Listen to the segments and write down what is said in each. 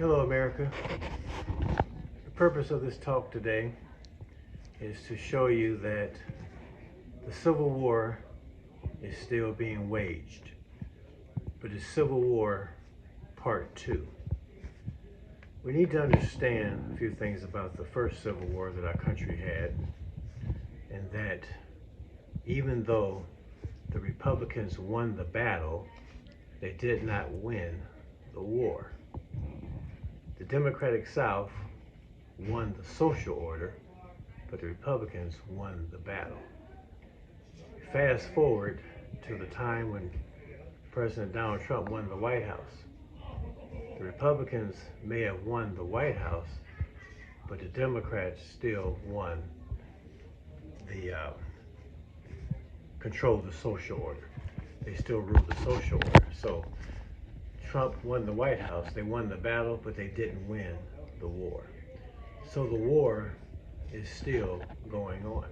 Hello, America. The purpose of this talk today is to show you that the Civil War is still being waged, but it's Civil War Part 2. We need to understand a few things about the first Civil War that our country had, and that even though the Republicans won the battle, they did not win the war. The Democratic South won the social order, but the Republicans won the battle. Fast forward to the time when President Donald Trump won the White House. The Republicans may have won the White House, but the Democrats still won the control of the social order. They still rule the social order. So Trump won the White House. They won the battle, but they didn't win the war. So the war is still going on.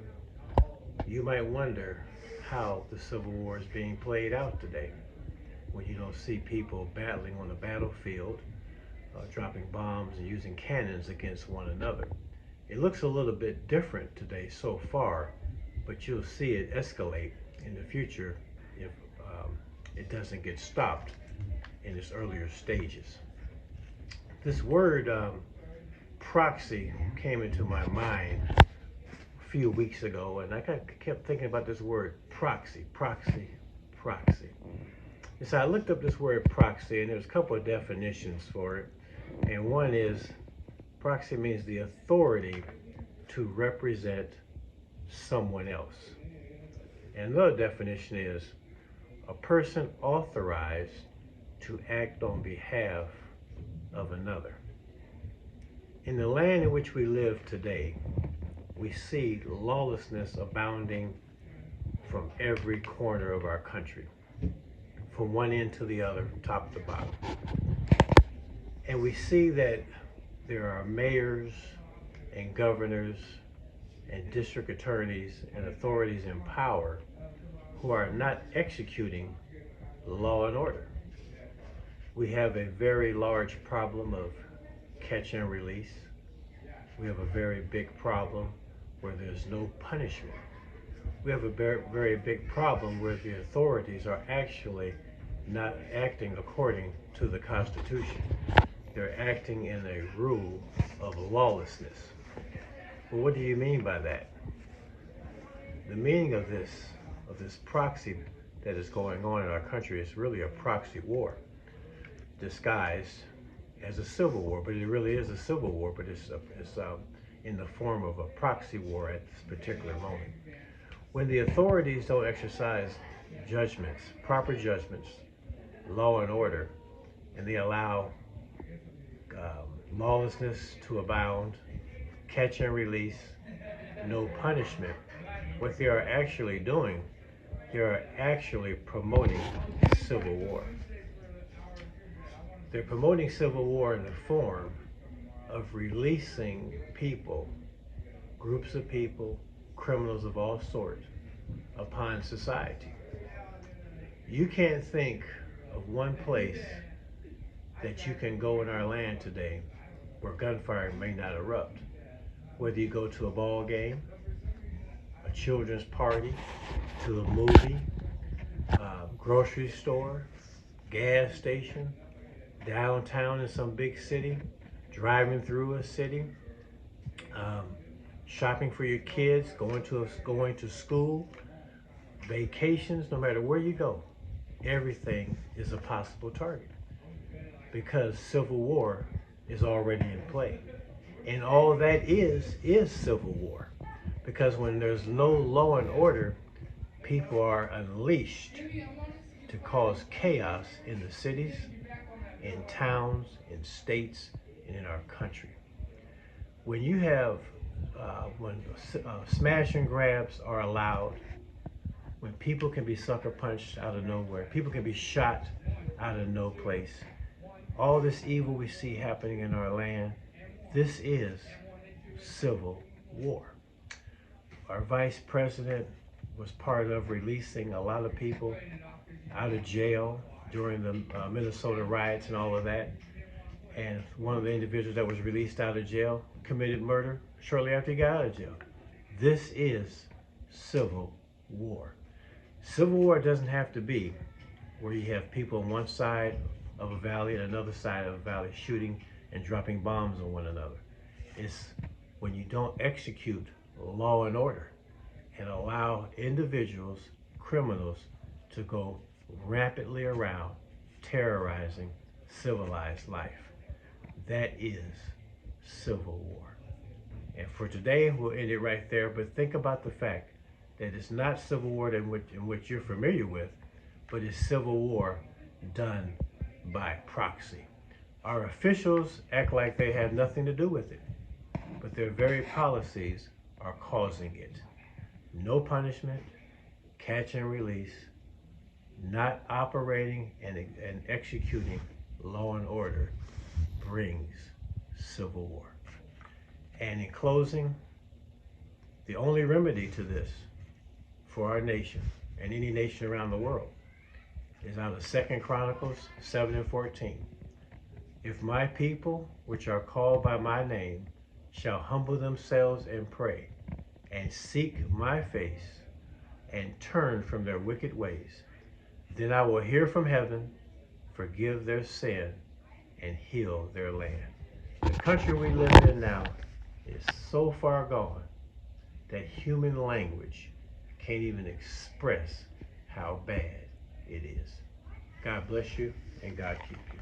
You might wonder how the Civil War is being played out today when you don't see people battling on the battlefield, dropping bombs and using cannons against one another. It looks a little bit different today so far, but you'll see it escalate in the future if it doesn't get stopped in its earlier stages. This word proxy came into my mind a few weeks ago, and I kept thinking about this word proxy. And so I looked up this word proxy, and there's a couple of definitions for it. And one is proxy means the authority to represent someone else. And another definition is a person authorized to act on behalf of another. In the land in which we live today, we see lawlessness abounding from every corner of our country, from one end to the other, top to bottom. And we see that there are mayors and governors and district attorneys and authorities in power who are not executing law and order. We have a very large problem of catch and release. We have a very big problem where there's no punishment. We have a very big problem where the authorities are actually not acting according to the Constitution. They're acting in a rule of lawlessness. Well, what do you mean by that? The meaning of this proxy that is going on in our country is really a proxy war disguised as a civil war, but it really is a civil war, but it's in the form of a proxy war at this particular moment. When the authorities don't exercise judgments, proper judgments, law and order, and they allow lawlessness to abound, catch and release, no punishment, what they are actually doing, they are actually promoting civil war. They're promoting civil war in the form of releasing people, groups of people, criminals of all sorts, upon society. You can't think of one place that you can go in our land today where gunfire may not erupt. Whether you go to a ball game, a children's party, to a movie, grocery store, gas station, downtown in some big city, driving through a city, shopping for your kids, going to school, vacations, no matter where you go, everything is a possible target because civil war is already in play. And all that is civil war, because when there's no law and order, people are unleashed to cause chaos in the cities, in towns, in states, and in our country. When you have, when smash and grabs are allowed, when people can be sucker punched out of nowhere, people can be shot out of no place, all this evil we see happening in our land, this is civil war. Our vice president was part of releasing a lot of people out of jail during the Minnesota riots and all of that. And one of the individuals that was released out of jail committed murder shortly after he got out of jail. This is civil war. Civil war doesn't have to be where you have people on one side of a valley and another side of a valley shooting and dropping bombs on one another. It's when you don't execute law and order and allow individuals, criminals, to go rapidly around terrorizing civilized life. That is civil war. And for today, we'll end it right there, but think about the fact that it's not civil war in which you're familiar with, but it's civil war done by proxy. Our officials act like they have nothing to do with it, but their very policies are causing it. No punishment, catch and release, not operating and executing law and order brings civil war. And in closing, the only remedy to this for our nation and any nation around the world is out of 2 Chronicles 7:14. If my people, which are called by my name, shall humble themselves and pray, and seek my face, and turn from their wicked ways, then I will hear from heaven, forgive their sin, and heal their land. The country we live in now is so far gone that human language can't even express how bad it is. God bless you, and God keep you.